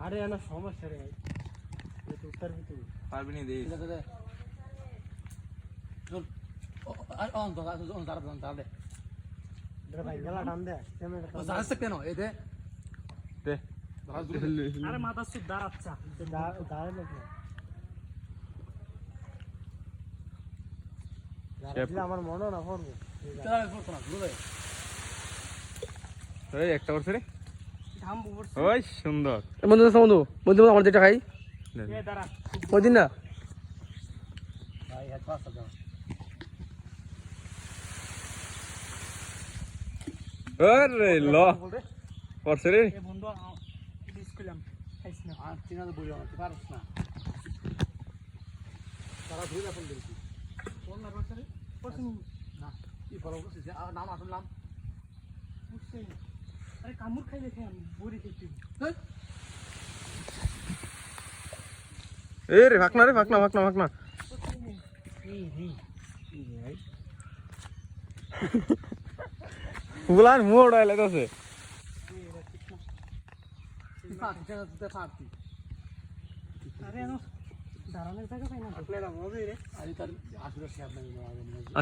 আরে না সমস্যা রে উত্তর ভিতরে পারবি নি দে চল অন তো দাঁড়া ভাই গেলা টান দে দাঁড়াচ্ছে কেন এই দে দে আরে মাথা সুদ দাঁড়াচ্ছা দাঁড়ায় না আমার মনে না পড়বো এই একটা করছে রে ওই সুন্দর বন্ধু বন্ধু বন্ধু আমার যেটা খাই ওই দিন না আরে ল করছে রে বন্ধু দিছিলাম খাইছ না আর চিনা তো বইও না পারছ না তারা ধরে ফোন দিছি ফোন না করছে রে করছ না কি বলো করছিস নাম আসল নাম বুঝছি আরে কামড় খাই দেখে আমি বড়ি খেতে এ রে ফাকনা রে ফাকনা ফুলার মোড় আইলে আছে আরে দাঁড়ানোর জায়গা পাই না আসলে মজা রে আরে তার আসলে শেয়ার নাই